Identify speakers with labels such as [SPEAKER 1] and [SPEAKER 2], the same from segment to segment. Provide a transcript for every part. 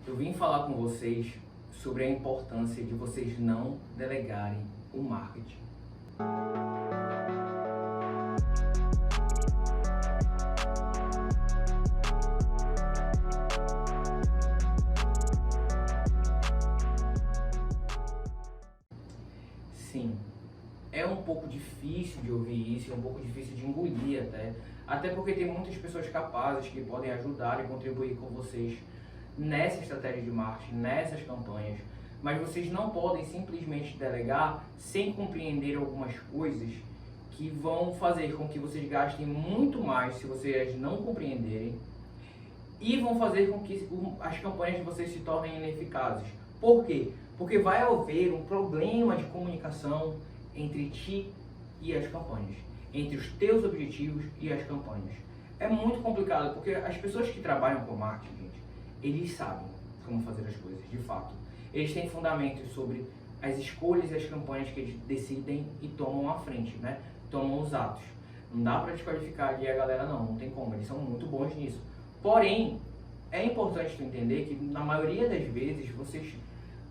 [SPEAKER 1] eu vim falar com vocês sobre a importância de vocês não delegarem o marketing. Sim, é um pouco difícil de ouvir isso, é um pouco difícil de engolir até porque tem muitas pessoas capazes que podem ajudar e contribuir com vocês nessa estratégia de marketing, nessas campanhas, mas vocês não podem simplesmente delegar sem compreender algumas coisas que vão fazer com que vocês gastem muito mais se vocês não compreenderem e vão fazer com que as campanhas de vocês se tornem ineficazes. Por quê? Porque vai haver um problema de comunicação entre ti e as campanhas, entre os teus objetivos e as campanhas. É muito complicado, porque as pessoas que trabalham com marketing, gente, eles sabem como fazer as coisas, de fato. Eles têm fundamentos sobre as escolhas e as campanhas que eles decidem e tomam à frente, né? Tomam os atos. Não dá para desqualificar ali a galera não tem como, eles são muito bons nisso. Porém, é importante tu entender que na maioria das vezes vocês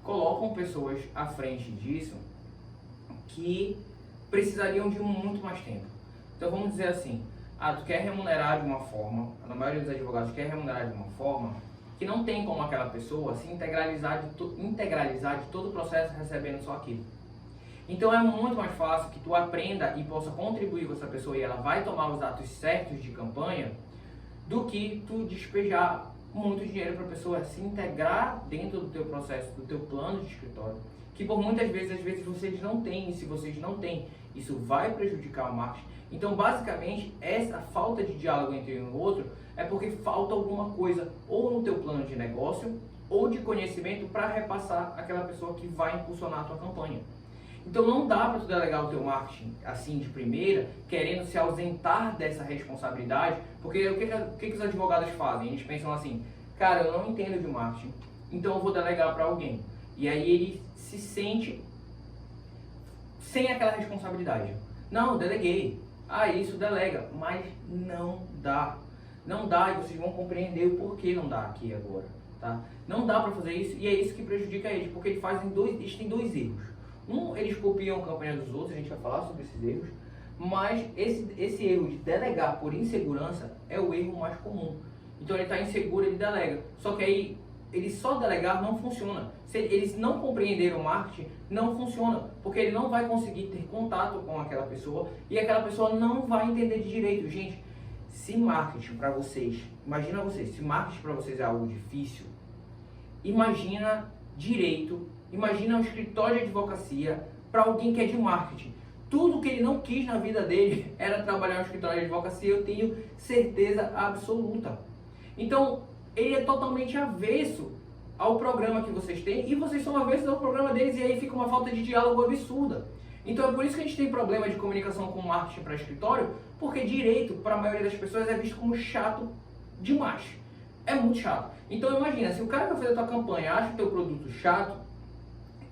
[SPEAKER 1] colocam pessoas à frente disso que precisariam de muito mais tempo. Então vamos dizer assim, tu quer remunerar de uma forma, na maioria dos advogados quer remunerar de uma forma que não tem como aquela pessoa se integralizar de todo o processo recebendo só aquilo. Então é muito mais fácil que tu aprenda e possa contribuir com essa pessoa e ela vai tomar os atos certos de campanha do que tu despejar muito dinheiro para a pessoa se integrar dentro do teu processo, do teu plano de escritório, que por muitas vezes, às vezes vocês não têm, e se vocês não têm, isso vai prejudicar o marketing. Então, basicamente, essa falta de diálogo entre um e o outro é porque falta alguma coisa, ou no teu plano de negócio, ou de conhecimento para repassar àquela pessoa que vai impulsionar a tua campanha. Então não dá para tu delegar o teu marketing assim de primeira, querendo se ausentar dessa responsabilidade, porque o que os advogados fazem? Eles pensam assim, cara, eu não entendo de marketing, então eu vou delegar para alguém. E aí ele se sente sem aquela responsabilidade. Não, deleguei. Isso delega, mas não dá. Não dá e vocês vão compreender o porquê não dá aqui agora, tá? Não dá para fazer isso e é isso que prejudica eles, porque eles têm dois erros. Eles copiam a campanha dos outros, a gente vai falar sobre esses erros, mas esse erro de delegar por insegurança é o erro mais comum. Então ele está inseguro, ele delega. Só que aí, ele só delegar não funciona. Se eles não compreenderam o marketing, não funciona, porque ele não vai conseguir ter contato com aquela pessoa e aquela pessoa não vai entender de direito. Gente, se marketing para vocês, imagina vocês, se marketing para vocês é algo difícil, imagina direito, imagina um escritório de advocacia para alguém que é de marketing. Tudo que ele não quis na vida dele era trabalhar no escritório de advocacia, eu tenho certeza absoluta. Então, ele é totalmente avesso ao programa que vocês têm e vocês são avessos ao programa deles e aí fica uma falta de diálogo absurda. Então é por isso que a gente tem problema de comunicação com marketing para escritório, porque direito, para a maioria das pessoas, é visto como chato demais. É muito chato. Então imagina, se o cara que vai fazer a tua campanha acha o teu produto chato,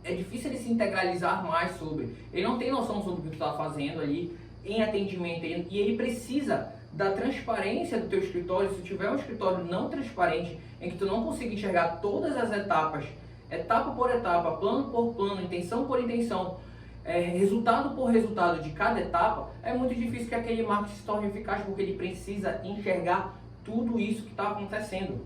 [SPEAKER 1] é difícil ele se integralizar mais sobre. Ele não tem noção sobre o que tu está fazendo ali em atendimento e ele precisa da transparência do teu escritório. Se tiver um escritório não transparente, em que tu não consiga enxergar todas as etapas, etapa por etapa, plano por plano, intenção por intenção, resultado por resultado de cada etapa, é muito difícil que aquele marketing se torne eficaz, porque ele precisa enxergar tudo isso que está acontecendo.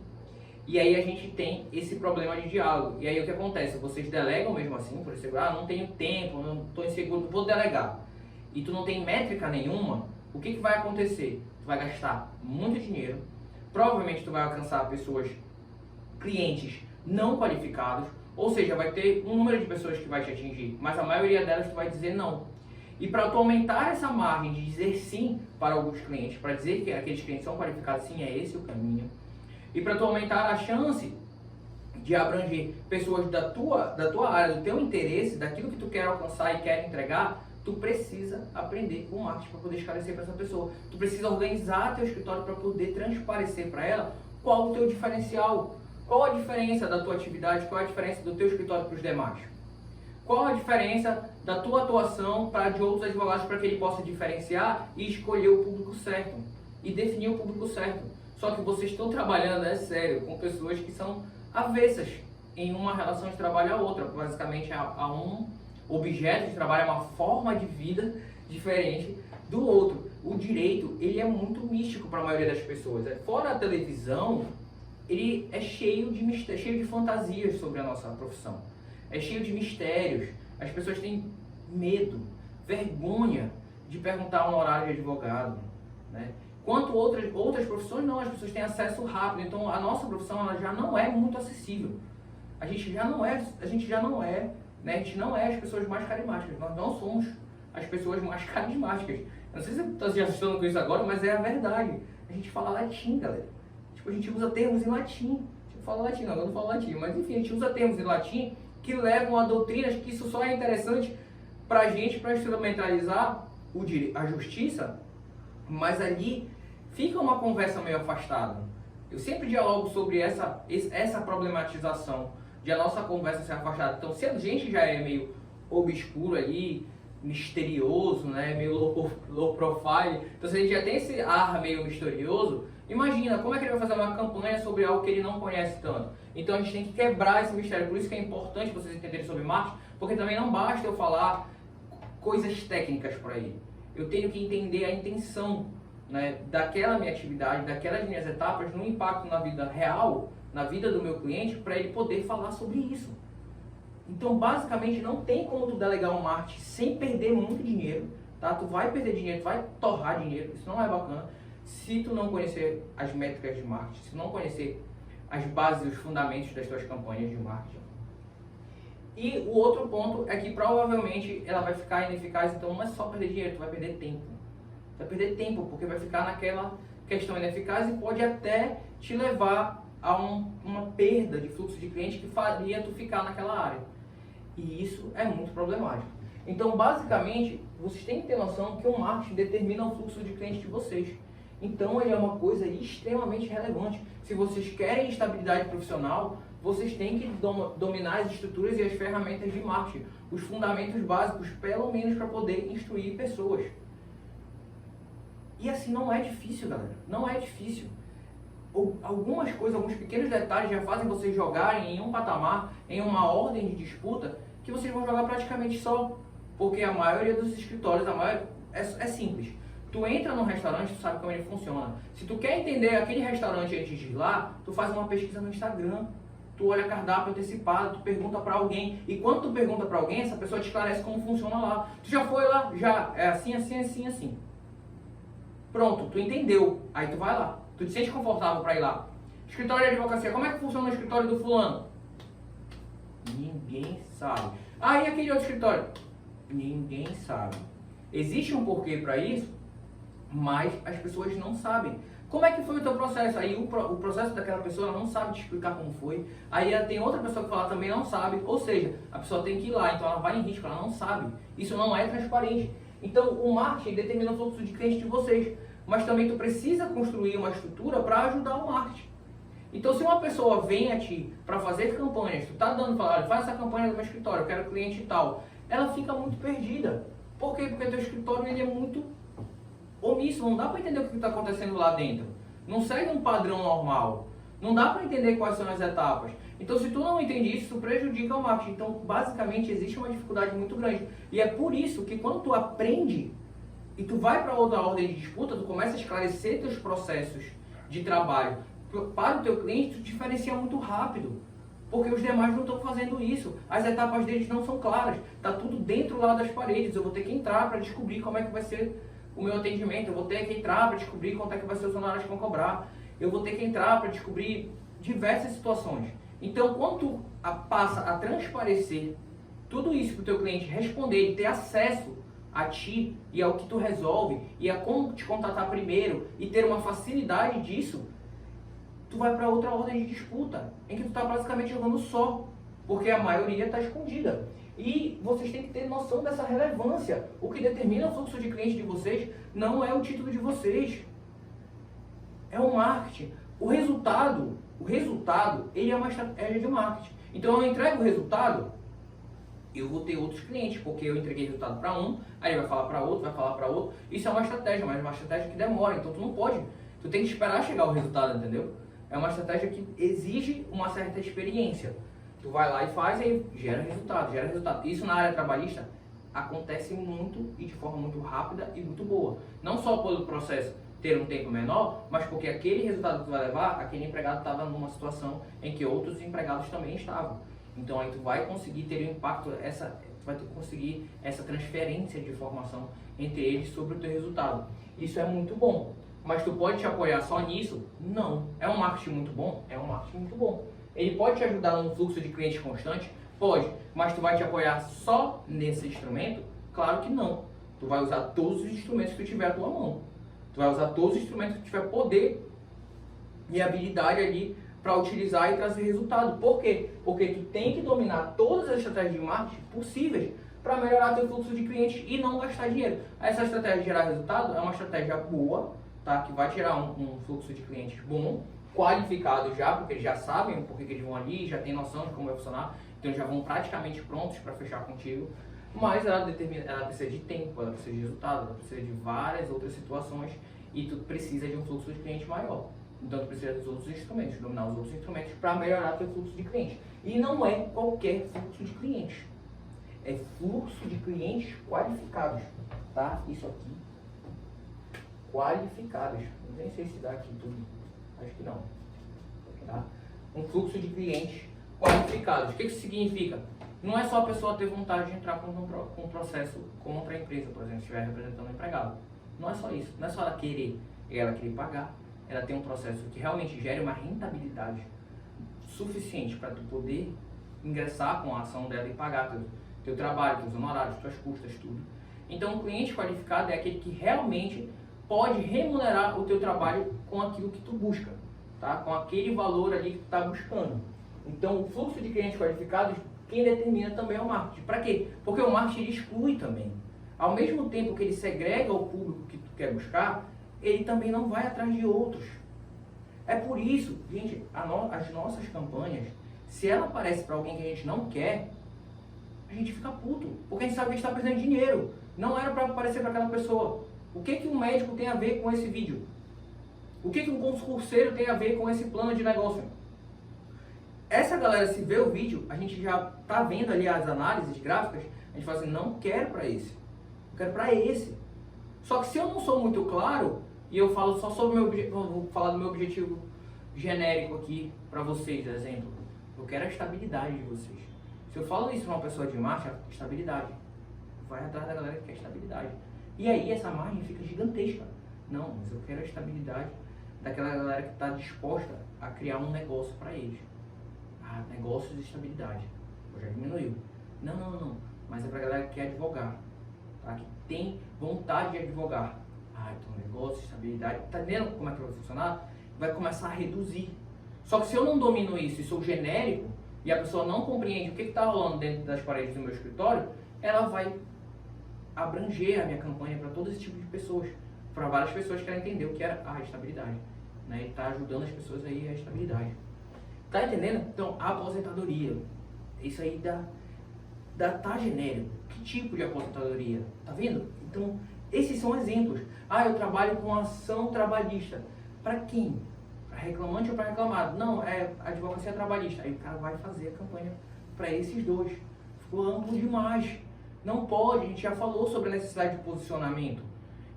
[SPEAKER 1] E aí a gente tem esse problema de diálogo. E aí o que acontece? Vocês delegam mesmo assim, por exemplo, não tenho tempo, não estou inseguro, vou delegar. E tu não tem métrica nenhuma, o que vai acontecer? Tu vai gastar muito dinheiro, provavelmente tu vai alcançar pessoas, clientes não qualificados, ou seja, vai ter um número de pessoas que vai te atingir, mas a maioria delas tu vai dizer não. E para tu aumentar essa margem de dizer sim para alguns clientes, para dizer que aqueles clientes são qualificados, sim, é esse o caminho. E para tu aumentar a chance de abranger pessoas da tua área, do teu interesse, daquilo que tu quer alcançar e quer entregar, tu precisa aprender com marketing para poder esclarecer para essa pessoa. Tu precisa organizar teu escritório para poder transparecer para ela qual o teu diferencial, qual a diferença da tua atividade, qual a diferença do teu escritório para os demais. Qual a diferença da tua atuação para de outros advogados para que ele possa diferenciar e escolher o público certo e definir o público certo. Só que vocês estão trabalhando, é sério, com pessoas que são avessas em uma relação de trabalho a outra. Basicamente, há um objeto de trabalho, uma forma de vida diferente do outro. O direito, ele é muito místico para a maioria das pessoas. Fora a televisão, ele é cheio de mistérios, cheio de fantasias sobre a nossa profissão. É cheio de mistérios. As pessoas têm medo, vergonha de perguntar um horário de advogado, né? Quanto outras profissões, não, as pessoas têm acesso rápido. Então, a nossa profissão ela já não é muito acessível. A gente não é as pessoas mais carismáticas. Nós não somos as pessoas mais carismáticas. Eu não sei se você está se assustando com isso agora, mas é a verdade. A gente fala latim, galera. Tipo, a gente usa termos em latim. Eu falo latim, não, eu não falo latim. Mas enfim, a gente usa termos em latim que levam a doutrinas que isso só é interessante pra gente, para instrumentalizar a justiça, mas ali fica uma conversa meio afastada. Eu sempre dialogo sobre essa problematização de a nossa conversa ser afastada. Então, se a gente já é meio obscuro ali, misterioso, né, meio low profile, então se a gente já tem esse ar meio misterioso, imagina como é que ele vai fazer uma campanha sobre algo que ele não conhece tanto. Então a gente tem que quebrar esse mistério. Por isso que é importante vocês entenderem sobre marketing, porque também não basta eu falar coisas técnicas por aí. Eu tenho que entender a intenção, né, daquela minha atividade, daquelas minhas etapas, no impacto na vida real, na vida do meu cliente, para ele poder falar sobre isso. Então, basicamente, não tem como tu delegar um marketing sem perder muito dinheiro, tá? Tu vai perder dinheiro, tu vai torrar dinheiro, isso não é bacana. Se tu não conhecer as métricas de marketing, se tu não conhecer as bases e os fundamentos das tuas campanhas de marketing. E o outro ponto é que provavelmente ela vai ficar ineficaz, então não é só perder dinheiro, tu vai perder tempo. Tu vai perder tempo, porque vai ficar naquela questão ineficaz e pode até te levar a uma perda de fluxo de cliente que faria tu ficar naquela área. E isso é muito problemático. Então, basicamente, vocês têm que ter noção que o marketing determina o fluxo de cliente de vocês. Então, ele é uma coisa extremamente relevante. Se vocês querem estabilidade profissional, vocês têm que dominar as estruturas e as ferramentas de marketing, os fundamentos básicos, pelo menos para poder instruir pessoas. E assim, não é difícil, galera. Não é difícil. Algumas coisas, alguns pequenos detalhes já fazem vocês jogarem em um patamar, em uma ordem de disputa, que vocês vão jogar praticamente só. Porque a maioria dos escritórios, é simples. Tu entra num restaurante, tu sabe como ele funciona. Se tu quer entender aquele restaurante antes de ir lá, tu faz uma pesquisa no Instagram. Tu olha cardápio antecipado, tu pergunta pra alguém. E quando tu pergunta pra alguém, essa pessoa te esclarece como funciona lá. Tu já foi lá? Já. É assim, assim, assim, assim. Pronto, tu entendeu. Aí tu vai lá. Tu te sente confortável pra ir lá. Escritório de advocacia, como é que funciona o escritório do fulano? Ninguém sabe. Ah, e aquele outro escritório? Ninguém sabe. Existe um porquê pra isso, mas as pessoas não sabem. Como é que foi o teu processo? Aí o processo daquela pessoa ela não sabe te explicar como foi. Aí ela tem outra pessoa que fala também não sabe. Ou seja, a pessoa tem que ir lá, então ela vai em risco, ela não sabe. Isso não é transparente. Então o marketing determina o fluxo de clientes de vocês. Mas também tu precisa construir uma estrutura para ajudar o marketing. Então se uma pessoa vem a ti para fazer campanhas, tu tá dando para ela, faz essa campanha no meu escritório, eu quero cliente e tal, ela fica muito perdida. Por quê? Porque teu escritório ele é muito omisso, não dá para entender o que está acontecendo lá dentro. Não segue um padrão normal. Não dá para entender quais são as etapas. Então se tu não entende isso, tu prejudica o marketing. Então basicamente existe uma dificuldade muito grande. E é por isso que quando tu aprende e tu vai para outra ordem de disputa, tu começa a esclarecer teus processos de trabalho para o teu cliente, tu diferencia muito rápido. Porque os demais não estão fazendo isso. As etapas deles não são claras. Está tudo dentro lá das paredes. Eu vou ter que entrar para descobrir como é que vai ser o meu atendimento. Eu vou ter que entrar para descobrir quanto é que vai ser os honorários que vão cobrar. Eu vou ter que entrar para descobrir diversas situações. Então, quando tu passa a transparecer tudo isso para o teu cliente responder e ter acesso a ti e ao que tu resolve e a como te contatar primeiro e ter uma facilidade disso, tu vai para outra ordem de disputa, em que tu está basicamente jogando só, porque a maioria está escondida. E vocês têm que ter noção dessa relevância. O que determina o fluxo de clientes de vocês não é o título de vocês, é o marketing. O resultado, ele é uma estratégia de marketing. Então eu entrego o resultado, eu vou ter outros clientes, porque eu entreguei resultado para um, aí ele vai falar para outro, vai falar para outro. Isso é uma estratégia, mas é uma estratégia que demora, então tu não pode, tu tem que esperar chegar o resultado, entendeu? É uma estratégia que exige uma certa experiência. Tu vai lá e faz e gera resultado, gera resultado. Isso na área trabalhista acontece muito e de forma muito rápida e muito boa. Não só pelo processo ter um tempo menor, mas porque aquele resultado que tu vai levar, aquele empregado estava numa situação em que outros empregados também estavam. Então aí tu vai conseguir ter um impacto, tu vai conseguir essa transferência de informação entre eles sobre o teu resultado. Isso é muito bom. Mas tu pode te apoiar só nisso? Não. É um marketing muito bom? É um marketing muito bom. Ele pode te ajudar num fluxo de clientes constante? Pode. Mas tu vai te apoiar só nesse instrumento? Claro que não. Tu vai usar todos os instrumentos que tu tiver à tua mão. Tu vai usar todos os instrumentos que tu tiver poder e habilidade ali para utilizar e trazer resultado. Por quê? Porque tu tem que dominar todas as estratégias de marketing possíveis para melhorar teu fluxo de clientes e não gastar dinheiro. Essa estratégia de gerar resultado é uma estratégia boa, tá? Que vai gerar um fluxo de clientes bom, qualificado já, porque eles já sabem por que eles vão ali, já tem noção de como vai funcionar, então já vão praticamente prontos para fechar contigo. Mas ela precisa de tempo, ela precisa de resultado, ela precisa de várias outras situações e tu precisa de um fluxo de cliente maior. Então tu precisa dos outros instrumentos, dominar os outros instrumentos para melhorar teu fluxo de clientes. E não é qualquer fluxo de clientes. É fluxo de clientes qualificados, tá? Isso aqui, qualificados. Nem sei se dá aqui tudo, acho que não, tá? Um fluxo de clientes qualificados. O que isso significa? Não é só a pessoa ter vontade de entrar com um processo contra a empresa, por exemplo, se estiver representando o empregado. Não é só isso, não é só ela querer pagar, ela tem um processo que realmente gere uma rentabilidade suficiente para tu poder ingressar com a ação dela e pagar teu trabalho, teus honorários, tuas custas, tudo. Então, o cliente qualificado é aquele que realmente pode remunerar o teu trabalho com aquilo que tu busca, tá? Com aquele valor ali que tu está buscando. Então, o fluxo de clientes qualificados, quem determina também é o marketing. Para quê? Porque o marketing ele exclui também. Ao mesmo tempo que ele segrega o público que tu quer buscar, ele também não vai atrás de outros. É por isso, gente, as nossas campanhas, se ela aparece para alguém que a gente não quer, a gente fica puto, porque a gente sabe que a gente está perdendo dinheiro. Não era para aparecer para aquela pessoa. O que um médico tem a ver com esse vídeo? O que um concurseiro tem a ver com esse plano de negócio? Essa galera, se vê o vídeo, a gente já está vendo ali as análises gráficas, a gente fala assim, não quero para esse, eu quero para esse. Só que se eu não sou muito claro, e eu falo só sobre o meu objetivo, vou falar do meu objetivo genérico aqui para vocês, exemplo. Eu quero a estabilidade de vocês. Se eu falo isso para uma pessoa de marcha, estabilidade. Vai atrás da galera que quer estabilidade. E aí essa margem fica gigantesca. Não, mas eu quero a estabilidade daquela galera que está disposta a criar um negócio para eles. Ah, negócios de estabilidade. Pô, já diminuiu. Não. Mas é para a galera que quer advogar. Tá? Que tem vontade de advogar. Ah, então negócio, estabilidade. Tá vendo como é que vai funcionar? Vai começar a reduzir. Só que se eu não domino isso e sou genérico, e a pessoa não compreende o que está rolando dentro das paredes do meu escritório, ela vai abranger a minha campanha para todo esse tipo de pessoas. Para várias pessoas que querem entender o que é a estabilidade. Né? E está ajudando as pessoas aí a estabilidade. Tá entendendo? Então, a aposentadoria. Isso aí tá genérico. Que tipo de aposentadoria? Tá vendo? Então, esses são exemplos. Ah, eu trabalho com ação trabalhista. Para quem? Para reclamante ou para reclamado? Não, é advocacia trabalhista. Aí o cara vai fazer a campanha para esses dois. Ficou amplo demais. Não pode, a gente já falou sobre a necessidade de posicionamento.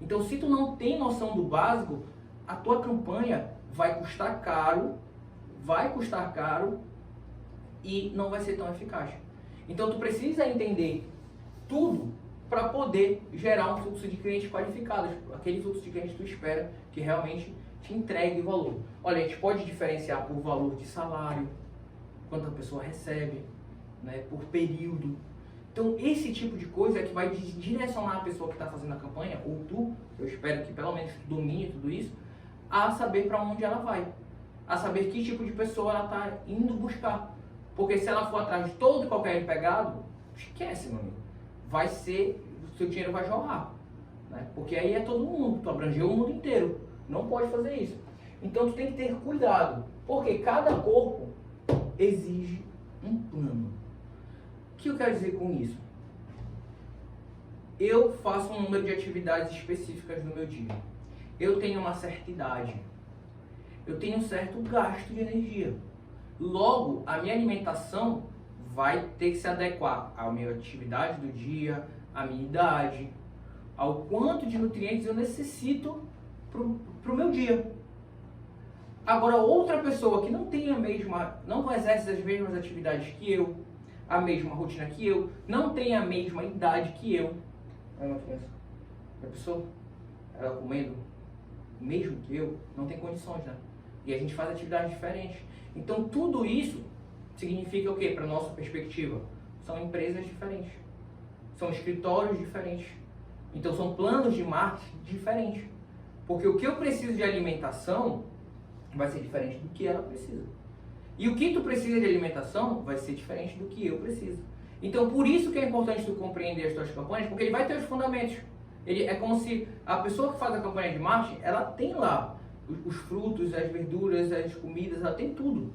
[SPEAKER 1] Então, se tu não tem noção do básico, a tua campanha vai custar caro e não vai ser tão eficaz. Então, tu precisa entender tudo para poder gerar um fluxo de clientes qualificados, aquele fluxo de clientes que tu espera que realmente te entregue valor. Olha, a gente pode diferenciar por valor de salário, quanto a pessoa recebe, né, por período. Então, esse tipo de coisa é que vai direcionar a pessoa que está fazendo a campanha, ou tu, eu espero que pelo menos tu domine tudo isso, a saber para onde ela vai, a saber que tipo de pessoa ela está indo buscar. Porque se ela for atrás de todo e qualquer empregado, esquece, meu amigo. Vai ser, o seu dinheiro vai jorrar. Né? Porque aí é todo mundo, tu abrangeu o mundo inteiro. Não pode fazer isso. Então tu tem que ter cuidado, porque cada corpo exige um plano. O que eu quero dizer com isso? Eu faço um número de atividades específicas no meu dia. Eu tenho uma certa idade. eu tenho um certo gasto de energia. Logo, a minha alimentação vai ter que se adequar à minha atividade do dia, à minha idade, ao quanto de nutrientes eu necessito para o meu dia. Agora, outra pessoa que não tem não exerce as mesmas atividades que eu, a mesma rotina que eu, não tem a mesma idade que eu. A pessoa, ela comendo o mesmo que eu, não tem condições, né? E a gente faz atividades diferentes. Então, tudo isso significa o quê? Para nossa perspectiva? São empresas diferentes. São escritórios diferentes. Então, são planos de marketing diferentes. Porque o que eu preciso de alimentação vai ser diferente do que ela precisa. E o que tu precisa de alimentação vai ser diferente do que eu preciso. Então, por isso que é importante tu compreender as tuas campanhas, porque ele vai ter os fundamentos. É como se a pessoa que faz a campanha de marketing, ela tem lá os frutos, as verduras, as comidas, ela tem tudo.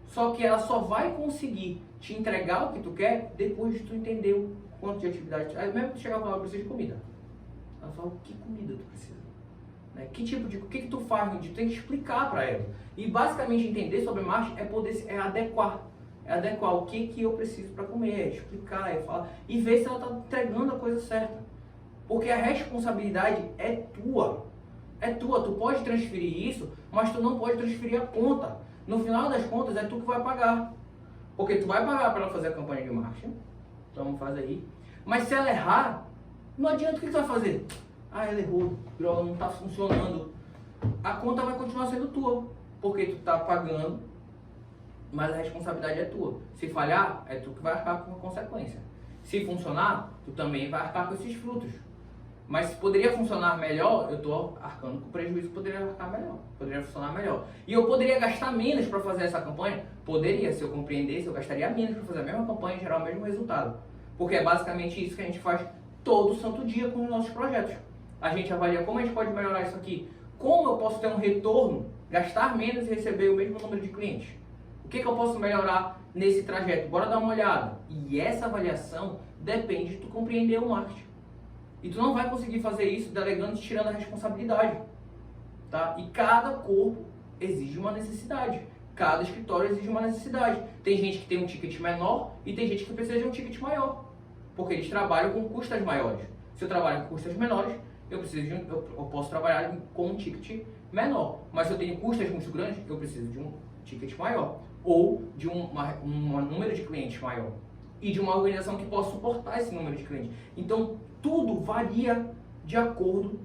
[SPEAKER 1] Só que ela só vai conseguir te entregar o que tu quer depois de tu entender o quanto de atividade. Aí mesmo que tu chegar e falar, eu preciso de comida. Ela fala, que comida tu precisa? Né? Que tipo de, o que tu faz no dia? Tu tem que explicar para ela. E basicamente entender sobre marketing é adequar. É adequar o que eu preciso para comer, é explicar, é falar. E ver se ela está entregando a coisa certa. Porque a responsabilidade é tua. É tua, tu pode transferir isso, mas tu não pode transferir a conta. No final das contas, é tu que vai pagar. Porque tu vai pagar para ela fazer a campanha de marketing. Então faz aí. Mas se ela errar, não adianta, o que tu vai fazer? Ah, ela errou, droga, não está funcionando. A conta vai continuar sendo tua. Porque tu está pagando, mas a responsabilidade é tua. Se falhar, é tu que vai arcar com a consequência. Se funcionar, tu também vai arcar com esses frutos. Mas se poderia funcionar melhor, eu estou arcando com o prejuízo, poderia arcar melhor, poderia funcionar melhor. E eu poderia gastar menos para fazer essa campanha? Poderia, se eu compreendesse, eu gastaria menos para fazer a mesma campanha e gerar o mesmo resultado. Porque é basicamente isso que a gente faz todo santo dia com os nossos projetos. A gente avalia como a gente pode melhorar isso aqui, como eu posso ter um retorno, gastar menos e receber o mesmo número de clientes. O que eu posso melhorar nesse trajeto? Bora dar uma olhada. E essa avaliação depende de tu compreender o marketing. E tu não vai conseguir fazer isso delegando e tirando a responsabilidade. Tá? E cada corpo exige uma necessidade. Cada escritório exige uma necessidade. Tem gente que tem um ticket menor e tem gente que precisa de um ticket maior. Porque eles trabalham com custas maiores. Se eu trabalho com custas menores, eu posso trabalhar com um ticket menor. Mas se eu tenho custas muito grandes, eu preciso de um ticket maior. Ou de um número de clientes maior. E de uma organização que possa suportar esse número de clientes. Então, tudo varia de acordo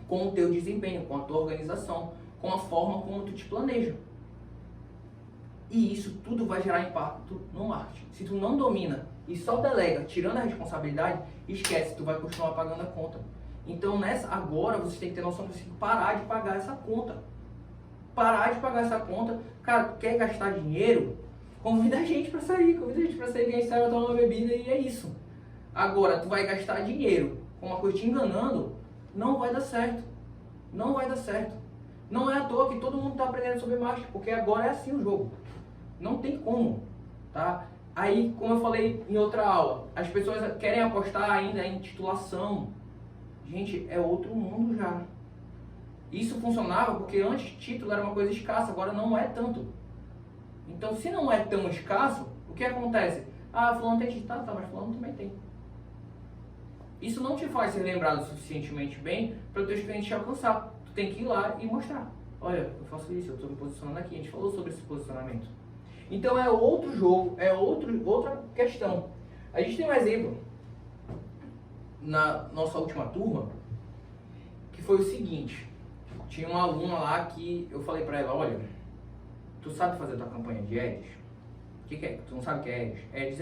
[SPEAKER 1] com o teu desempenho, com a tua organização, com a forma como tu te planeja. E isso tudo vai gerar impacto no marketing. Se tu não domina e só delega, tirando a responsabilidade, esquece, tu vai continuar pagando a conta. Então, agora você tem que ter noção de você parar de pagar essa conta. Parar de pagar essa conta. Cara, tu quer gastar dinheiro? Convida a gente para sair, quem sabe tomar uma bebida e é isso. Agora, tu vai gastar dinheiro com uma coisa te enganando, não vai dar certo. Não vai dar certo. Não é à toa que todo mundo está aprendendo sobre marketing, porque agora é assim o jogo. Não tem como, tá? Aí, como eu falei em outra aula, as pessoas querem apostar ainda em titulação. Gente, é outro mundo já. Isso funcionava porque antes título era uma coisa escassa, agora não é tanto. Então, se não é tão escasso, o que acontece? Ah, fulano tem título, tá, mas fulano também tem. Isso não te faz ser lembrado suficientemente bem para os teus clientes te alcançar. Tu tem que ir lá e mostrar. Olha, eu faço isso, eu estou me posicionando aqui. A gente falou sobre esse posicionamento. Então é outro jogo, é outra questão. A gente tem um exemplo na nossa última turma, que foi o seguinte. Tinha uma aluna lá que eu falei para ela, olha, tu sabe fazer tua campanha de ads? O que é? Tu não sabe o que é ads? Ads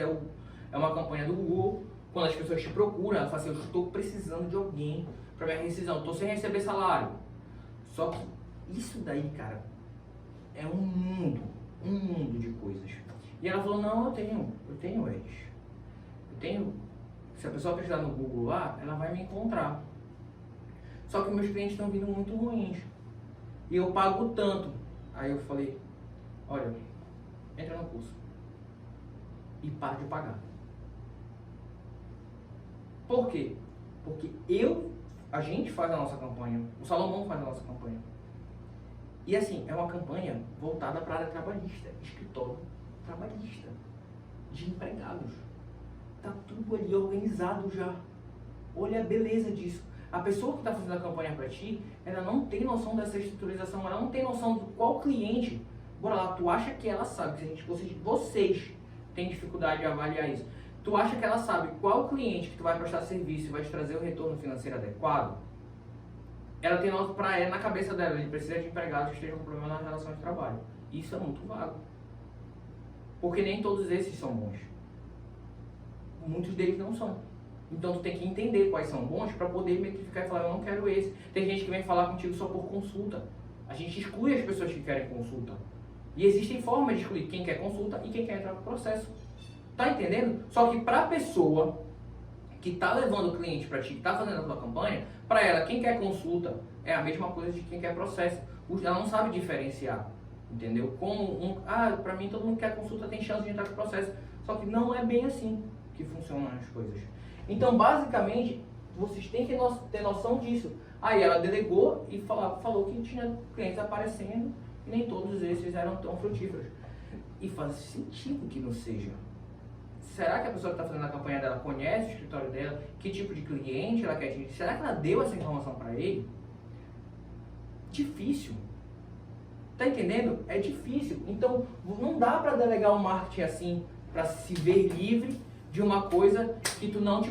[SPEAKER 1] é uma campanha do Google. Quando as pessoas te procuram, ela fala assim, eu estou precisando de alguém para minha rescisão, estou sem receber salário. Só que isso daí, cara, é um mundo de coisas. E ela falou, não, eu tenho ads. Se a pessoa precisar no Google lá, ela vai me encontrar. Só que meus clientes estão vindo muito ruins. E eu pago tanto. Aí eu falei, olha, entra no curso. E para de pagar. Por quê? Porque a gente faz a nossa campanha, o Salomão faz a nossa campanha. E assim, é uma campanha voltada para a área trabalhista, escritório trabalhista, de empregados. Tá tudo ali organizado já. Olha a beleza disso. A pessoa que está fazendo a campanha para ti, ela não tem noção dessa estruturização, ela não tem noção de qual cliente. Bora lá, tu acha que ela sabe, que a gente, vocês têm dificuldade de avaliar isso. Tu acha que ela sabe qual cliente que tu vai prestar serviço e vai te trazer o retorno financeiro adequado? Ela tem noção para ela na cabeça dela, ele precisa de empregados que estejam com problema na relação de trabalho. Isso é muito vago. Porque nem todos esses são bons. Muitos deles não são. Então tu tem que entender quais são bons para poder metrificar e falar, eu não quero esse. Tem gente que vem falar contigo só por consulta. A gente exclui as pessoas que querem consulta. E existem formas de excluir quem quer consulta e quem quer entrar no processo. Tá entendendo? Só que para a pessoa que está levando o cliente para ti, que está fazendo a tua campanha, para ela, quem quer consulta é a mesma coisa de quem quer processo. Ela não sabe diferenciar, entendeu? Como para mim todo mundo que quer consulta tem chance de entrar no processo. Só que não é bem assim que funcionam as coisas. Então, basicamente, vocês têm que ter noção disso. Aí ela delegou e falou que tinha clientes aparecendo e nem todos esses eram tão frutíferos. E faz sentido que não seja. Será que a pessoa que está fazendo a campanha dela conhece o escritório dela? Que tipo de cliente ela quer atingir? Será que ela deu essa informação para ele? Difícil. Tá entendendo? É difícil. Então, não dá para delegar o marketing assim, para se ver livre de uma coisa que tu não te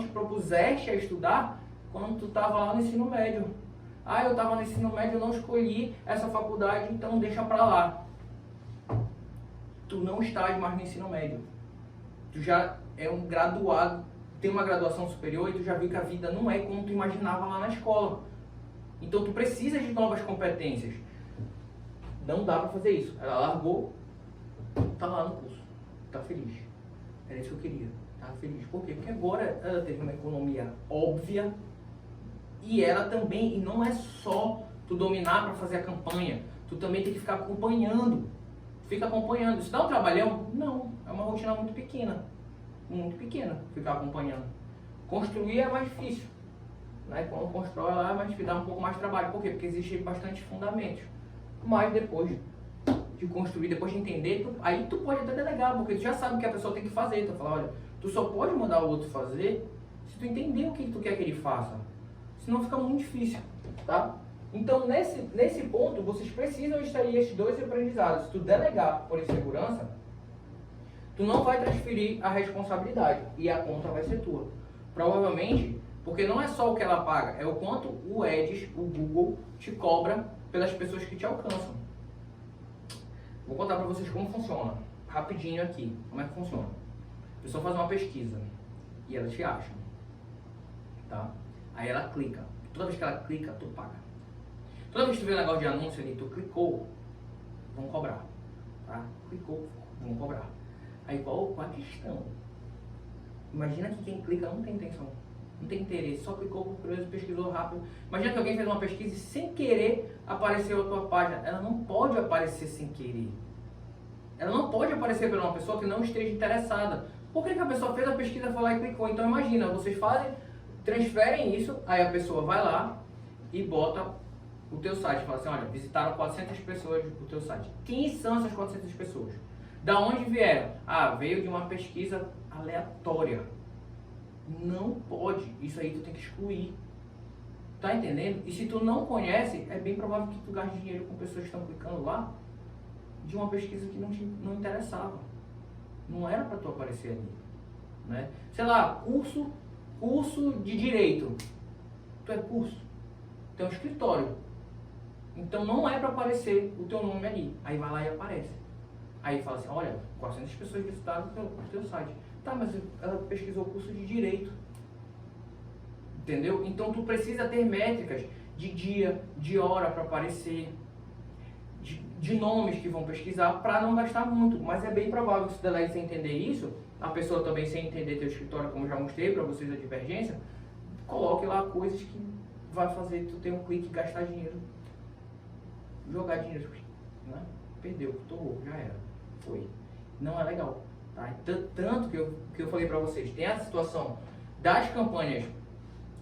[SPEAKER 1] propuseste a estudar quando tu estava lá no ensino médio. Eu estava no ensino médio, eu não escolhi essa faculdade, então deixa para lá. Tu não estás mais no ensino médio. Tu já é um graduado, tem uma graduação superior e tu já viu que a vida não é como tu imaginava lá na escola. Então tu precisa de novas competências. Não dá para fazer isso. Ela largou, tá lá no curso, tá feliz. Era isso que eu queria, tá feliz. Por quê? Porque agora ela teve uma economia óbvia e ela também, e não é só tu dominar para fazer a campanha, tu também tem que ficar acompanhando. Fica acompanhando. Isso dá um trabalhão? Não. É uma rotina muito pequena. Muito pequena ficar acompanhando. Construir é mais difícil. Né? Quando constrói lá é mais difícil, dá um pouco mais de trabalho. Por quê? Porque existe bastante fundamentos. Mas depois de construir, depois de entender, aí tu pode até delegar, porque tu já sabe o que a pessoa tem que fazer. Tu fala, olha, tu só pode mandar o outro fazer se tu entender o que tu quer que ele faça. Senão fica muito difícil. Tá? Então, nesse ponto, vocês precisam extrair esses dois aprendizados. Se tu delegar por insegurança, tu não vai transferir a responsabilidade e a conta vai ser tua. Provavelmente, porque não é só o que ela paga, é o quanto o Ads, o Google, te cobra pelas pessoas que te alcançam. Vou contar para vocês como funciona, rapidinho aqui, como é que funciona. A pessoa faz uma pesquisa e ela te acha, tá? Aí ela clica. Toda vez que ela clica, tu paga. Toda vez que tu vê um negócio de anúncio ali, tu clicou, vão cobrar, tá? Clicou, vão cobrar. Aí qual a questão? Imagina que quem clica não tem intenção, não tem interesse, só clicou por curioso, pesquisou rápido. Imagina que alguém fez uma pesquisa e sem querer apareceu a tua página. Ela não pode aparecer sem querer. Ela não pode aparecer para uma pessoa que não esteja interessada. Por que a pessoa fez a pesquisa, foi lá e clicou? Então imagina, vocês transferem isso, aí a pessoa vai lá e bota o teu site, fala assim, olha, visitaram 400 pessoas o teu site. Quem são essas 400 pessoas? Da onde vieram? Veio de uma pesquisa aleatória. Não pode, isso aí tu tem que excluir. Tá entendendo? E se tu não conhece, é bem provável que tu gaste dinheiro com pessoas que estão clicando lá de uma pesquisa que não interessava. Não era para tu aparecer ali. Né? Sei lá, curso de direito. Tu é curso. Tu é um escritório. Então não é para aparecer o teu nome ali. Aí vai lá e aparece. Aí fala assim, olha, 400 pessoas visitaram o teu site. Tá, mas ela pesquisou o curso de direito. Entendeu? Então tu precisa ter métricas de dia, de hora para aparecer, de nomes que vão pesquisar para não gastar muito. Mas é bem provável que se dela sem entender isso, a pessoa também sem entender teu escritório, como eu já mostrei para vocês a divergência, coloque lá coisas que vai fazer tu ter um clique e gastar dinheiro. Jogar dinheiro, né? Perdeu, torrou, já era, foi. Não é legal, tá? Tanto que eu falei pra vocês, tem a situação das campanhas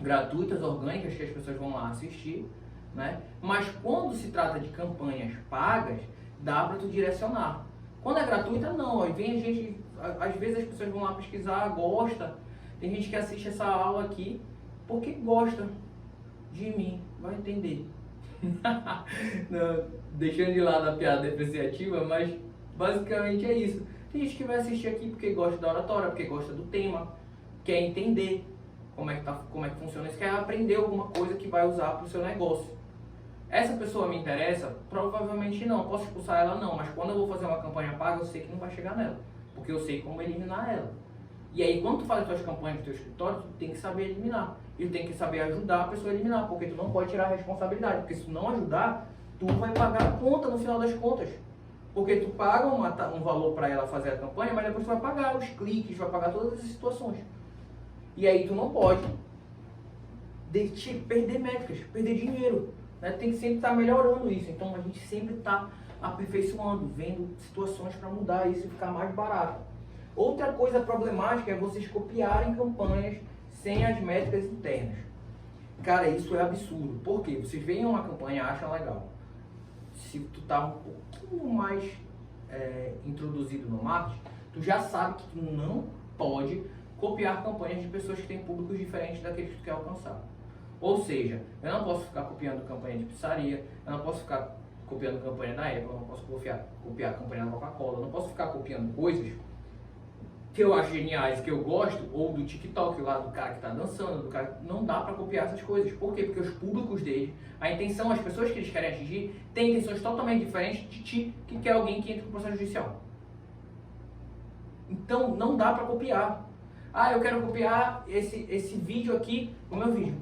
[SPEAKER 1] gratuitas, orgânicas, que as pessoas vão lá assistir, né? Mas quando se trata de campanhas pagas, dá para tu direcionar. Quando é gratuita, não. Aí vem a gente, às vezes as pessoas vão lá pesquisar, gosta. Tem gente que assiste essa aula aqui porque gosta de mim, vai entender. Não, deixando de lado a piada depreciativa, mas basicamente é isso. Tem gente que vai assistir aqui porque gosta da oratória, porque gosta do tema, quer entender como é que funciona isso, quer aprender alguma coisa que vai usar para o seu negócio. Essa pessoa me interessa? Provavelmente não. Posso expulsar ela? Não. Mas quando eu vou fazer uma campanha paga, eu sei que não vai chegar nela, porque eu sei como eliminar ela. E aí, quando tu faz as tuas campanhas no teu escritório, tu tem que saber eliminar. E tu tem que saber ajudar a pessoa a eliminar, porque tu não pode tirar a responsabilidade. Porque se tu não ajudar, tu vai pagar a conta no final das contas. Porque tu paga um valor para ela fazer a campanha, mas depois tu vai pagar os cliques, vai pagar todas as situações. E aí tu não pode perder métricas, perder dinheiro. Né? Tem que sempre estar melhorando isso. Então a gente sempre está aperfeiçoando, vendo situações para mudar isso e ficar mais barato. Outra coisa problemática é vocês copiarem campanhas sem as métricas internas. Cara, isso é absurdo. Por quê? Vocês veem uma campanha, acham legal. Se tu tá um pouquinho mais introduzido no marketing, tu já sabe que tu não pode copiar campanhas de pessoas que têm públicos diferentes daqueles que tu quer alcançar. Ou seja, eu não posso ficar copiando campanha de pizzaria, eu não posso ficar copiando campanha da Apple, eu não posso copiar campanha da Coca-Cola, eu não posso ficar copiando coisas que eu acho geniais, que eu gosto, ou do TikTok, lá do cara que está dançando, do cara... Não dá para copiar essas coisas. Por quê? Porque os públicos dele, a intenção, as pessoas que eles querem atingir, têm intenções totalmente diferentes de ti, que quer alguém que entre no processo judicial. Então, não dá para copiar. Ah, eu quero copiar esse vídeo aqui no meu vídeo.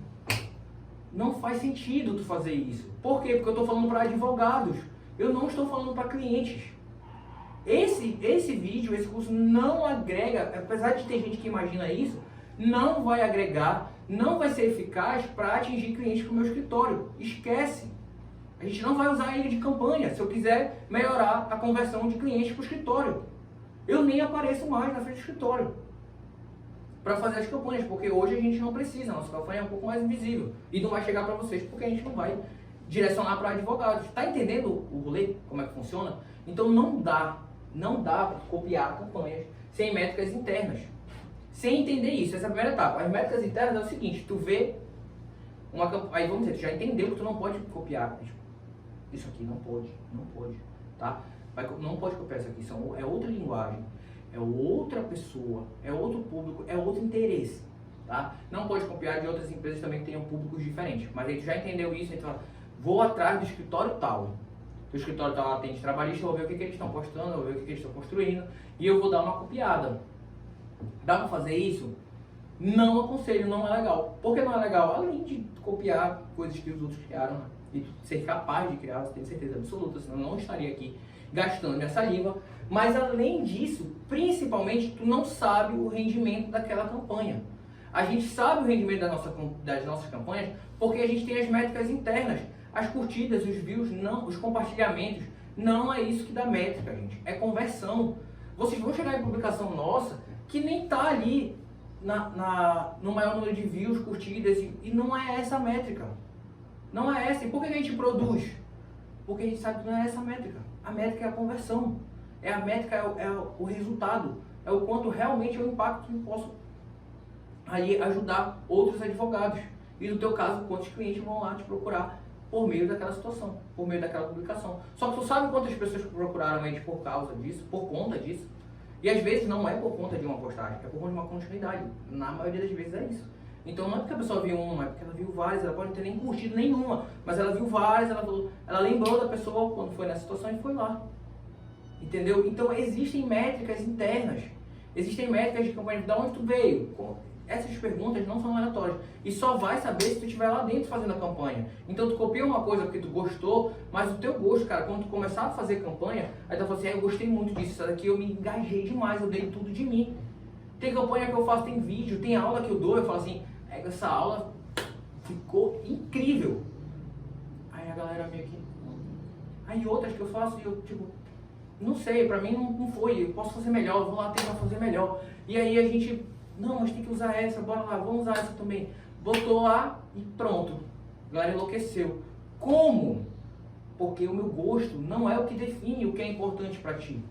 [SPEAKER 1] Não faz sentido tu fazer isso. Por quê? Porque eu estou falando para advogados. Eu não estou falando para clientes. Esse vídeo, esse curso não agrega, apesar de ter gente que imagina isso, não vai agregar, não vai ser eficaz para atingir clientes para o meu escritório. Esquece. A gente não vai usar ele de campanha se eu quiser melhorar a conversão de clientes para o escritório. Eu nem apareço mais na frente do escritório para fazer as campanhas, porque hoje a gente não precisa, a nossa campanha é um pouco mais invisível e não vai chegar para vocês porque a gente não vai direcionar para advogados. Está entendendo o rolê, como é que funciona? Então não dá para copiar campanhas sem métricas internas. Sem entender isso, essa é a primeira etapa. As métricas internas é o seguinte, tu vê uma campanha, aí vamos dizer, tu já entendeu que tu não pode copiar. Isso aqui não pode, tá? Não pode copiar isso aqui, é outra linguagem, é outra pessoa, é outro público, é outro interesse, tá? Não pode copiar de outras empresas também que tenham públicos diferentes. Mas aí tu já entendeu isso, então vou atrás do escritório tal. O escritório tal atende trabalhista, eu vou ver o que eles estão postando, eu vou ver o que eles estão construindo e eu vou dar uma copiada. Dá para fazer isso? Não aconselho, não é legal. Por que não é legal? Além de copiar coisas que os outros criaram, né? E ser capaz de criar, você tem certeza absoluta, senão eu não estaria aqui gastando minha saliva. Mas além disso, principalmente, tu não sabe o rendimento daquela campanha. A gente sabe o rendimento das nossas campanhas porque a gente tem as métricas internas. As curtidas, os views, não, os compartilhamentos, não é isso que dá métrica, gente. É conversão. Vocês vão chegar em publicação nossa que nem tá ali no maior número de views, curtidas, e não é essa a métrica. Não é essa. E por que a gente produz? Porque a gente sabe que não é essa a métrica. A métrica é a conversão. A métrica é o resultado. É o quanto realmente é o impacto que eu posso ali ajudar outros advogados. E no teu caso, quantos clientes vão lá te procurar por meio daquela situação, por meio daquela publicação. Só que tu sabe quantas pessoas procuraram eles por causa disso, por conta disso. E às vezes não é por conta de uma postagem, é por conta de uma continuidade. Na maioria das vezes é isso. Então não é porque a pessoa viu uma, é porque ela viu várias, ela pode não ter nem curtido nenhuma, mas ela viu várias, ela lembrou da pessoa quando foi nessa situação e foi lá. Entendeu? Então existem métricas internas, existem métricas de campanha, de onde tu veio. Essas perguntas não são aleatórias e só vai saber se tu estiver lá dentro fazendo a campanha. Então tu copia uma coisa porque tu gostou, mas o teu gosto, cara, quando tu começar a fazer campanha, aí tu fala assim, eu gostei muito disso, isso daqui eu me engajei demais, eu dei tudo de mim. Tem campanha que eu faço, tem vídeo, tem aula que eu dou, eu falo assim, essa aula ficou incrível. Aí a galera meio que... Aí outras que eu faço e eu tipo, não sei, pra mim não foi, eu posso fazer melhor, eu vou lá tentar fazer melhor. E aí a gente... Não, mas tem que usar essa, bora lá, vamos usar essa também. Botou lá e pronto. A galera enlouqueceu. Como? Porque o meu gosto não é o que define o que é importante para ti.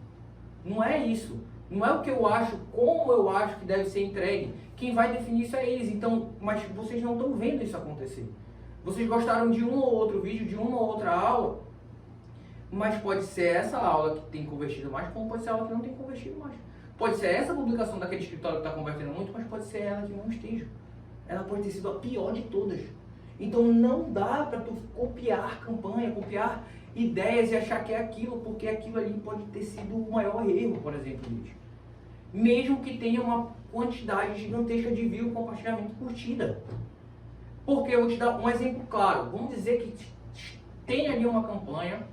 [SPEAKER 1] Não é isso. Não é o que eu acho, como eu acho que deve ser entregue. Quem vai definir isso é eles. Então, mas vocês não estão vendo isso acontecer. Vocês gostaram de um ou outro vídeo, de uma ou outra aula, mas pode ser essa aula que tem convertido mais, como pode ser a aula que não tem convertido mais. Pode ser essa publicação daquele escritório que está convertendo muito, mas pode ser ela que não esteja. Ela pode ter sido a pior de todas. Então não dá para tu copiar campanha, copiar ideias e achar que é aquilo, porque aquilo ali pode ter sido o maior erro, por exemplo, gente. Mesmo que tenha uma quantidade gigantesca de view, compartilhamento, curtida. Porque eu vou te dar um exemplo claro. Vamos dizer que tem ali uma campanha,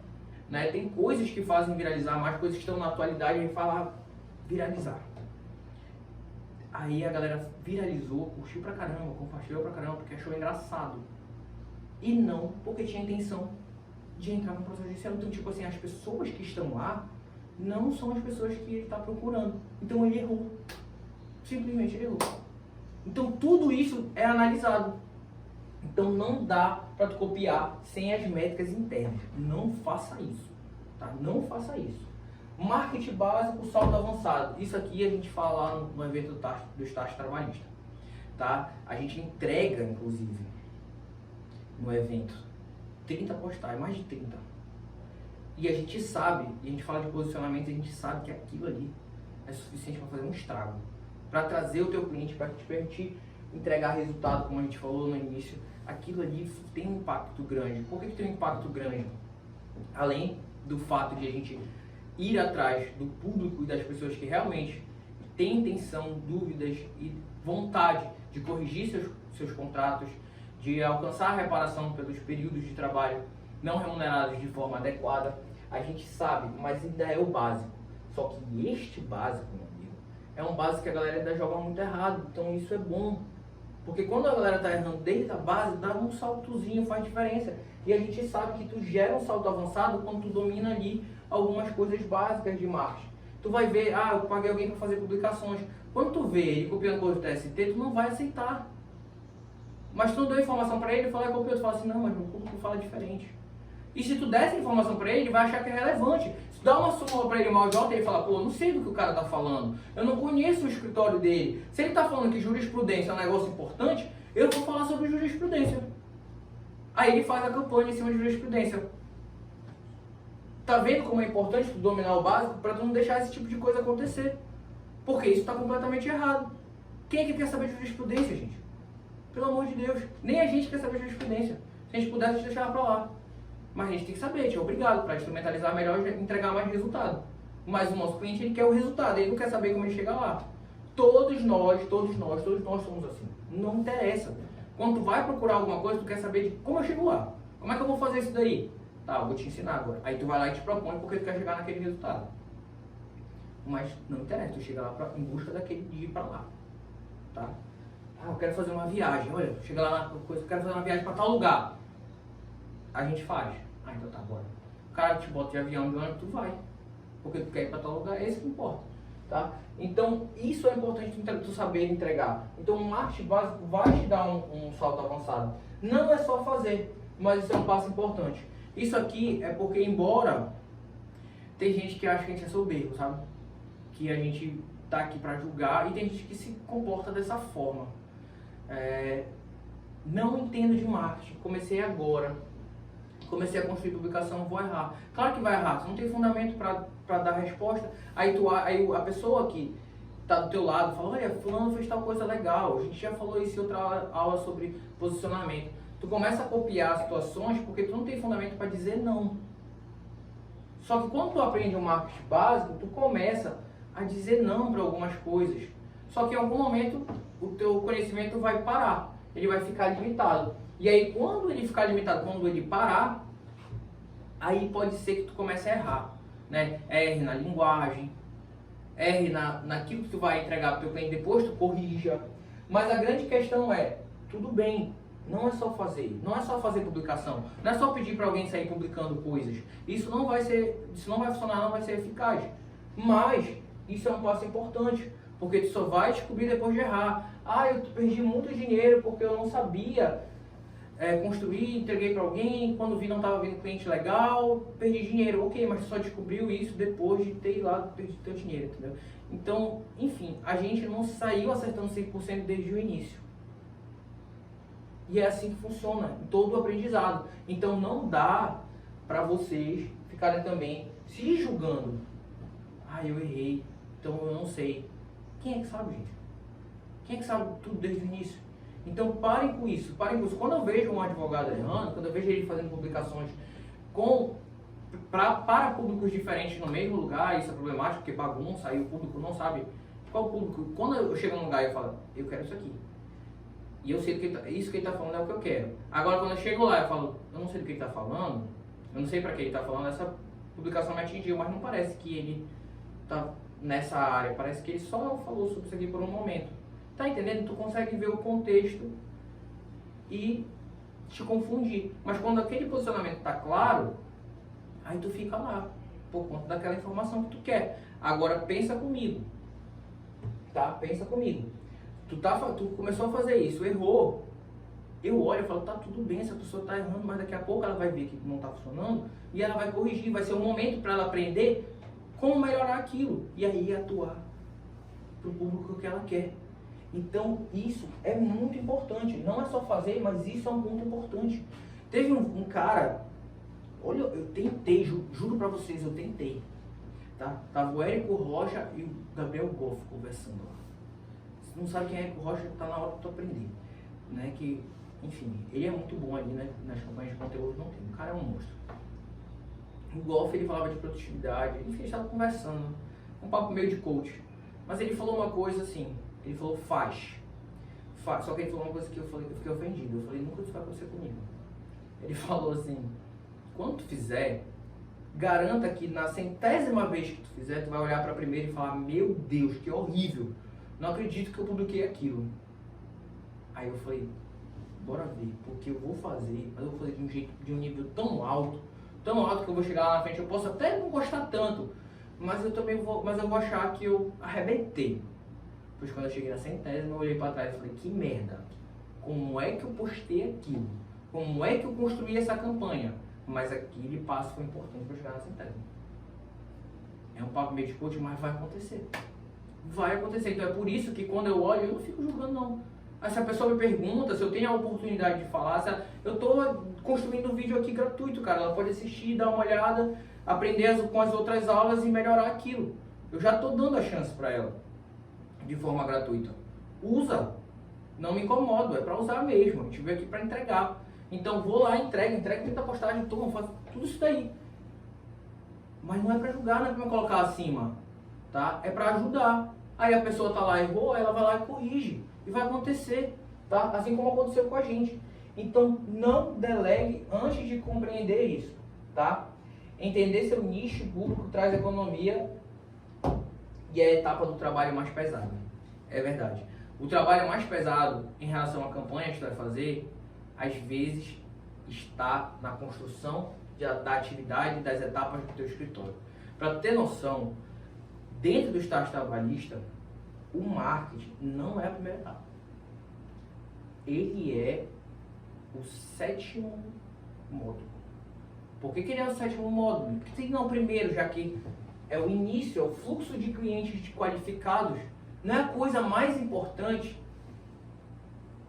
[SPEAKER 1] né? Tem coisas que fazem viralizar, mais coisas que estão na atualidade, a gente fala viralizar. Aí a galera viralizou, curtiu pra caramba, compartilhou pra caramba, porque achou engraçado. E não porque tinha a intenção de entrar no processo judicial. Então, tipo assim, as pessoas que estão lá não são as pessoas que ele está procurando. Então ele errou. Simplesmente ele errou. Então tudo isso é analisado. Então não dá para tu copiar sem as métricas internas. Não faça isso. Tá? Não faça isso. Marketing básico, saldo avançado. Isso aqui a gente fala lá no evento do estágio trabalhista. Tá? A gente entrega, inclusive, no evento, 30 postais, mais de 30. E a gente sabe, e a gente fala de posicionamento, a gente sabe que aquilo ali é suficiente para fazer um estrago. Para trazer o teu cliente, para te permitir entregar resultado, como a gente falou no início. Aquilo ali tem um impacto grande. Por que tem um impacto grande? Além do fato de a gente ir atrás do público e das pessoas que realmente têm intenção, dúvidas e vontade de corrigir seus contratos, de alcançar a reparação pelos períodos de trabalho não remunerados de forma adequada, a gente sabe, mas ainda é o básico. Só que este básico, meu amigo, é um básico que a galera ainda joga muito errado, então isso é bom. Porque quando a galera tá errando desde a base, dá um saltozinho, faz diferença. E a gente sabe que tu gera um salto avançado quando tu domina ali algumas coisas básicas de marketing. Tu vai ver, eu paguei alguém para fazer publicações. Quando tu vê ele copiando coisa do TST, tu não vai aceitar. Mas tu não deu informação para ele, fala copiou, tu fala assim, não, mas meu público fala diferente. E se tu der essa informação para ele vai achar que é relevante. Se tu dá uma súmula para ele mal de ontem, ele fala, pô, eu não sei do que o cara tá falando. Eu não conheço o escritório dele. Se ele tá falando que jurisprudência é um negócio importante, eu vou falar sobre jurisprudência. Aí ele faz a campanha em cima de jurisprudência. Tá vendo como é importante tu dominar o básico para tu não deixar esse tipo de coisa acontecer? Porque isso tá completamente errado. Quem é que quer saber de jurisprudência, gente? Pelo amor de Deus. Nem a gente quer saber de jurisprudência. Se a gente pudesse, a gente deixava pra lá. Mas a gente tem que saber, a gente é obrigado para instrumentalizar melhor e entregar mais resultado. Mas o nosso cliente, ele quer o resultado, ele não quer saber como ele chega lá. Todos nós somos assim. Não interessa. Quando tu vai procurar alguma coisa, tu quer saber de como eu chego lá. Como é que eu vou fazer isso daí? Tá, eu vou te ensinar agora. Aí tu vai lá e te propõe porque tu quer chegar naquele resultado. Mas não interessa, tu chega lá em busca daquele de ir pra lá. Tá? Eu quero fazer uma viagem. Olha, chega lá na coisa, eu quero fazer uma viagem para tal lugar. A gente faz. Então tá, bora. O cara te bota de avião de ônibus, tu vai. Porque tu quer ir para tal lugar, é isso que importa. Tá? Então, isso é importante tu saber entregar. Então, o marketing básico vai te dar um salto avançado. Não é só fazer, mas isso é um passo importante. Isso aqui é porque, embora tem gente que acha que a gente é soberbo, sabe? Que a gente tá aqui para julgar, e tem gente que se comporta dessa forma. Não entendo de marketing, comecei agora, comecei a construir publicação, vou errar. Claro que vai errar, você não tem fundamento para dar resposta. Aí a pessoa que está do teu lado fala, olha, fulano fez tal coisa legal, a gente já falou isso em outra aula sobre posicionamento. Tu começa a copiar situações porque tu não tem fundamento para dizer não. Só que quando tu aprende um marketing básico, tu começa a dizer não para algumas coisas. Só que em algum momento o teu conhecimento vai parar, ele vai ficar limitado. E aí quando ele ficar limitado, quando ele parar, aí pode ser que tu comece a errar, né? Erre na linguagem, erre naquilo que tu vai entregar para o teu cliente, depois tu corrija. Mas a grande questão é, tudo bem, não é só fazer, não é só fazer publicação, não é só pedir para alguém sair publicando coisas. Isso não vai funcionar, não vai ser eficaz. Mas isso é um passo importante, porque tu só vai descobrir depois de errar. Eu perdi muito dinheiro porque eu não sabia construí, entreguei para alguém, quando vi não estava vindo cliente legal, perdi dinheiro. Ok, mas tu só descobriu isso depois de ter ido lá perder teu dinheiro, entendeu? Então, enfim, a gente não saiu acertando 100% desde o início. E é assim que funciona, em todo o aprendizado. Então não dá para vocês ficarem também se julgando. Ah, eu errei, então eu não sei. Quem é que sabe, gente? Quem é que sabe tudo desde o início? Então parem com isso, parem com isso. Quando eu vejo um advogado errando, quando eu vejo ele fazendo publicações para públicos diferentes no mesmo lugar, isso é problemático, porque bagunça, aí o público não sabe qual público. Quando eu chego num lugar e eu falo, eu quero isso aqui. E eu sei que isso que ele está falando é o que eu quero. Agora, quando eu chego lá e falo, eu não sei do que ele está falando, eu não sei para que ele está falando, essa publicação me atingiu, mas não parece que ele está nessa área, parece que ele só falou sobre isso aqui por um momento. Tá entendendo? Tu consegue ver o contexto e te confundir. Mas quando aquele posicionamento está claro, aí tu fica lá, por conta daquela informação que tu quer. Agora pensa comigo, tá? Pensa comigo. Tu começou a fazer isso, errou. Eu olho e falo, tá tudo bem, essa pessoa tá errando, mas daqui a pouco ela vai ver que não tá funcionando e ela vai corrigir, vai ser um momento para ela aprender como melhorar aquilo e aí atuar pro público que ela quer. Então isso é muito importante, não é só fazer, mas isso é um ponto importante. Teve um cara, olha, eu tentei, juro pra vocês, eu tentei, tá? Tava o Érico Rocha e o Gabriel Goff conversando lá. Se não sabe quem é Érico Rocha, tá na hora de tu aprender, né? Que, enfim, ele é muito bom ali, né? Nas campanhas de conteúdo não tem, o cara é um monstro. O Goff, ele falava de produtividade, enfim, a gente tava conversando, um papo meio de coach, mas ele falou uma coisa assim, ele falou faz. Só que ele falou uma coisa que eu fiquei ofendido. Eu falei, nunca isso vai acontecer comigo. Ele falou assim, quando tu fizer, garanta que na 100ª vez que tu fizer, tu vai olhar pra primeira e falar, meu Deus, que horrível. Não acredito que eu publiquei aquilo. Aí eu falei, bora ver, porque eu vou fazer, mas eu vou fazer de um jeito, de um nível tão alto que eu vou chegar lá na frente, eu posso até não gostar tanto, mas eu vou achar que eu arrebentei. Pois quando eu cheguei na 100ª, eu olhei pra trás e falei, que merda, como é que eu postei aquilo? Como é que eu construí essa campanha? Mas aquele passo foi importante para chegar na 100ª. É um papo meio de coach, mas vai acontecer. Vai acontecer, então é por isso que quando eu olho, eu não fico julgando não. Aí se a pessoa me pergunta, se eu tenho a oportunidade de falar, eu tô construindo um vídeo aqui gratuito, cara, ela pode assistir, dar uma olhada, aprender com as outras aulas e melhorar aquilo. Eu já tô dando a chance para ela. De forma gratuita. Usa. Não me incomodo, é para usar mesmo. A gente veio aqui para entregar. Então vou lá, entrego 30 postagens, faço tudo isso daí. Mas não é para julgar, não é para me colocar acima. Tá? É para ajudar. Aí a pessoa tá lá, errou, ela vai lá e corrige. E vai acontecer. Tá? Assim como aconteceu com a gente. Então não delegue antes de compreender isso. Tá? Entender seu nicho público traz economia. E é a etapa do trabalho mais pesado. É verdade. O trabalho mais pesado em relação à campanha que você vai fazer, às vezes, está na construção da atividade das etapas do teu escritório. Para ter noção, dentro do estágio trabalhista, o marketing não é a primeira etapa. Ele é o 7º módulo. Por que ele é o 7º módulo? Porque tem não o primeiro, já que é o início, é o fluxo de clientes qualificados. Não é a coisa mais importante?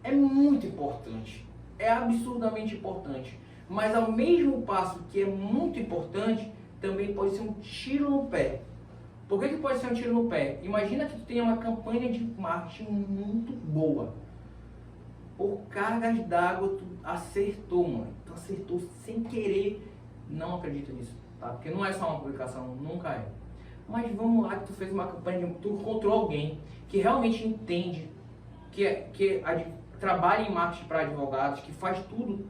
[SPEAKER 1] É muito importante. É absurdamente importante. Mas ao mesmo passo que é muito importante, também pode ser um tiro no pé. Por que pode ser um tiro no pé? Imagina que tu tenha uma campanha de marketing muito boa. Por cargas d'água, tu acertou, mano. Tu acertou sem querer. Não acredito nisso. Tá? Porque não é só uma publicação, nunca é. Mas vamos lá que tu fez uma campanha, tu encontrou alguém que realmente entende, que trabalha em marketing para advogados, que faz tudo,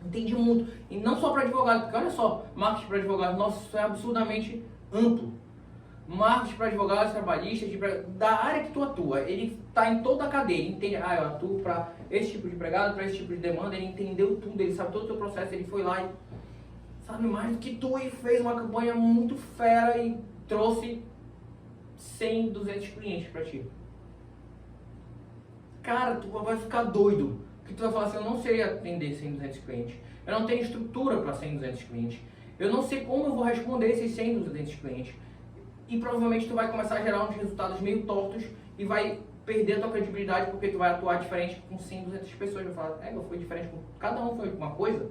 [SPEAKER 1] entende muito. E não só para advogados, porque olha só, marketing para advogados, nossa, isso é absurdamente amplo. Marketing para advogados, trabalhistas, da área que tu atua, ele está em toda a cadeia, ele entende, eu atuo para esse tipo de empregado, para esse tipo de demanda, ele entendeu tudo, ele sabe todo o teu processo, ele foi lá e sabe mais do que tu e fez uma campanha muito fera e trouxe 100, 200 clientes para ti. Cara, tu vai ficar doido. Que tu vai falar assim, eu não sei atender 100, 200 clientes, eu não tenho estrutura para 100, 200 clientes, eu não sei como eu vou responder esses 100, 200 clientes. E provavelmente tu vai começar a gerar uns resultados meio tortos e vai perder a tua credibilidade porque tu vai atuar diferente com 100, 200 pessoas. Vai falar, eu fui diferente com cada um, foi uma coisa.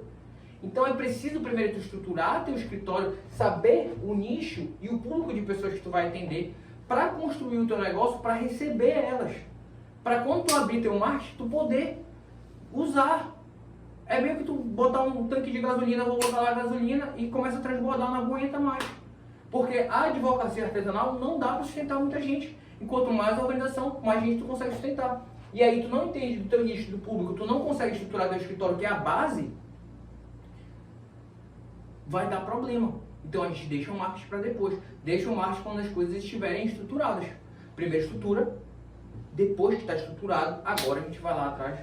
[SPEAKER 1] Então é preciso primeiro tu estruturar teu escritório, saber o nicho e o público de pessoas que tu vai atender para construir o teu negócio, para receber elas. Para quando tu abrir teu marketing, tu poder usar. É meio que tu botar um tanque de gasolina, vou botar lá a gasolina e começa a transbordar, não aguenta mais. Porque a advocacia artesanal não dá para sustentar muita gente. Enquanto mais a organização, mais gente tu consegue sustentar. E aí tu não entende do teu nicho, do público, tu não consegue estruturar teu escritório, que é a base, vai dar problema. Então a gente deixa o marketing para depois. Deixa o marketing quando as coisas estiverem estruturadas. Primeiro estrutura, depois que está estruturado, agora a gente vai lá atrás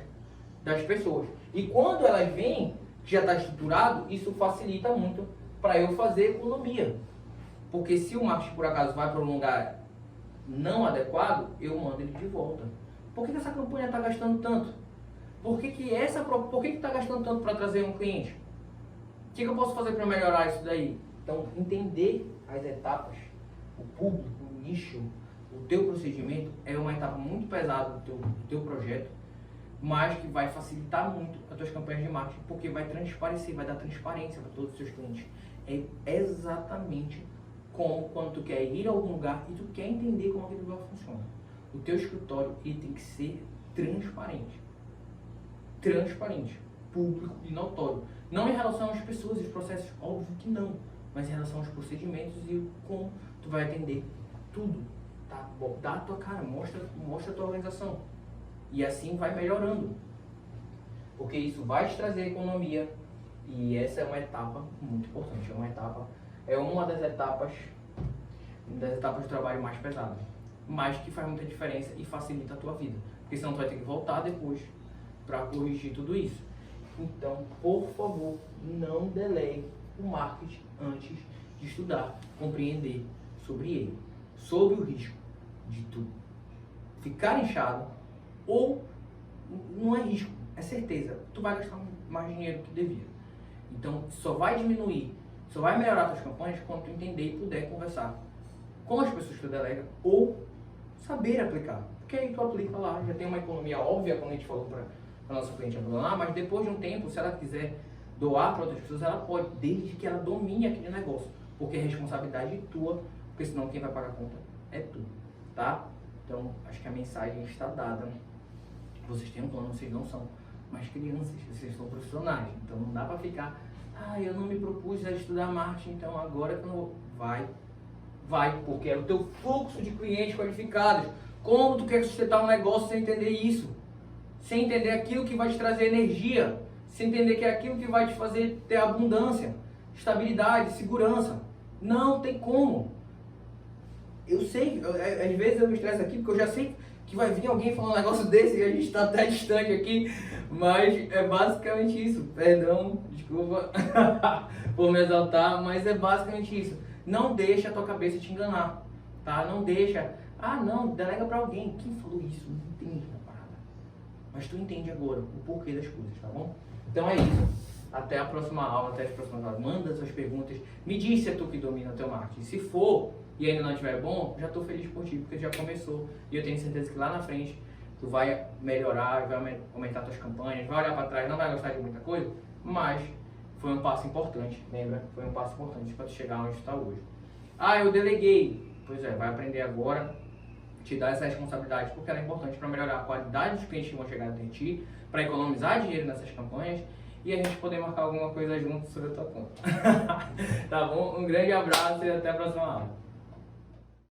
[SPEAKER 1] das pessoas. E quando elas vêm, que já está estruturado, isso facilita muito para eu fazer economia. Porque se o marketing por acaso vai para um lugar não adequado, eu mando ele de volta. Por que essa campanha está gastando tanto? Por que está gastando tanto para trazer um cliente? O que eu posso fazer para melhorar isso daí? Então, entender as etapas, o público, o nicho, o teu procedimento é uma etapa muito pesada do teu projeto, mas que vai facilitar muito as tuas campanhas de marketing, porque vai transparecer, vai dar transparência para todos os seus clientes. É exatamente como quando tu quer ir a algum lugar e tu quer entender como aquele lugar funciona. O teu escritório ele tem que ser transparente. Transparente, público e notório. Não em relação às pessoas e os processos, óbvio que não, mas em relação aos procedimentos e como tu vai atender tudo. Tá? Dá a tua cara, mostra a tua organização. E assim vai melhorando. Porque isso vai te trazer economia. E essa é uma etapa muito importante. É uma das etapas do trabalho mais pesadas. Mas que faz muita diferença e facilita a tua vida. Porque senão tu vai ter que voltar depois para corrigir tudo isso. Então, por favor, não delegue o marketing antes de estudar, compreender sobre ele. Sobre o risco de tu ficar inchado ou não é risco, é certeza. Tu vai gastar mais dinheiro do que devia. Então, só vai diminuir, só vai melhorar as tuas campanhas quando tu entender e puder conversar com as pessoas que tu delega ou saber aplicar. Porque aí tu aplica lá, já tem uma economia óbvia, como a gente falou para a nossa cliente abandonar, mas depois de um tempo, se ela quiser doar para outras pessoas, ela pode, desde que ela domine aquele negócio. Porque é responsabilidade tua, porque senão quem vai pagar a conta é tu, tá? Então, acho que a mensagem está dada. Vocês têm um plano, vocês não são mais crianças, vocês são profissionais. Então, não dá para ficar, eu não me propus a estudar marketing, então agora que eu não vou. Vai, porque é o teu fluxo de clientes qualificados. Como tu quer sustentar um negócio sem entender isso? Sem entender aquilo que vai te trazer energia, sem entender que é aquilo que vai te fazer ter abundância, estabilidade, segurança. Não tem como. Eu sei, às vezes eu me estresso aqui porque eu já sei que vai vir alguém falar um negócio desse e a gente está até distante aqui, mas é basicamente isso. Perdão, desculpa por me exaltar, mas é basicamente isso. Não deixa a tua cabeça te enganar, tá? Não deixa, não, delega para alguém. Quem falou isso? Não entende a parada. Mas tu entende agora o porquê das coisas, tá bom? Então é isso. Até a próxima aula, até as próximas aulas. Manda suas perguntas. Me diz se é tu que domina o teu marketing. Se for e ainda não estiver bom, já estou feliz por ti, porque já começou. E eu tenho certeza que lá na frente tu vai melhorar, vai aumentar tuas campanhas, vai olhar para trás, não vai gostar de muita coisa, mas foi um passo importante, lembra? Foi um passo importante para tu chegar onde tu está hoje. Eu deleguei. Pois é, vai aprender agora, te dar essa responsabilidade, porque ela é importante para melhorar a qualidade dos clientes que vão chegar até ti, para economizar dinheiro nessas campanhas e a gente poder marcar alguma coisa junto sobre a tua conta. Tá bom? Um grande abraço e até a próxima aula.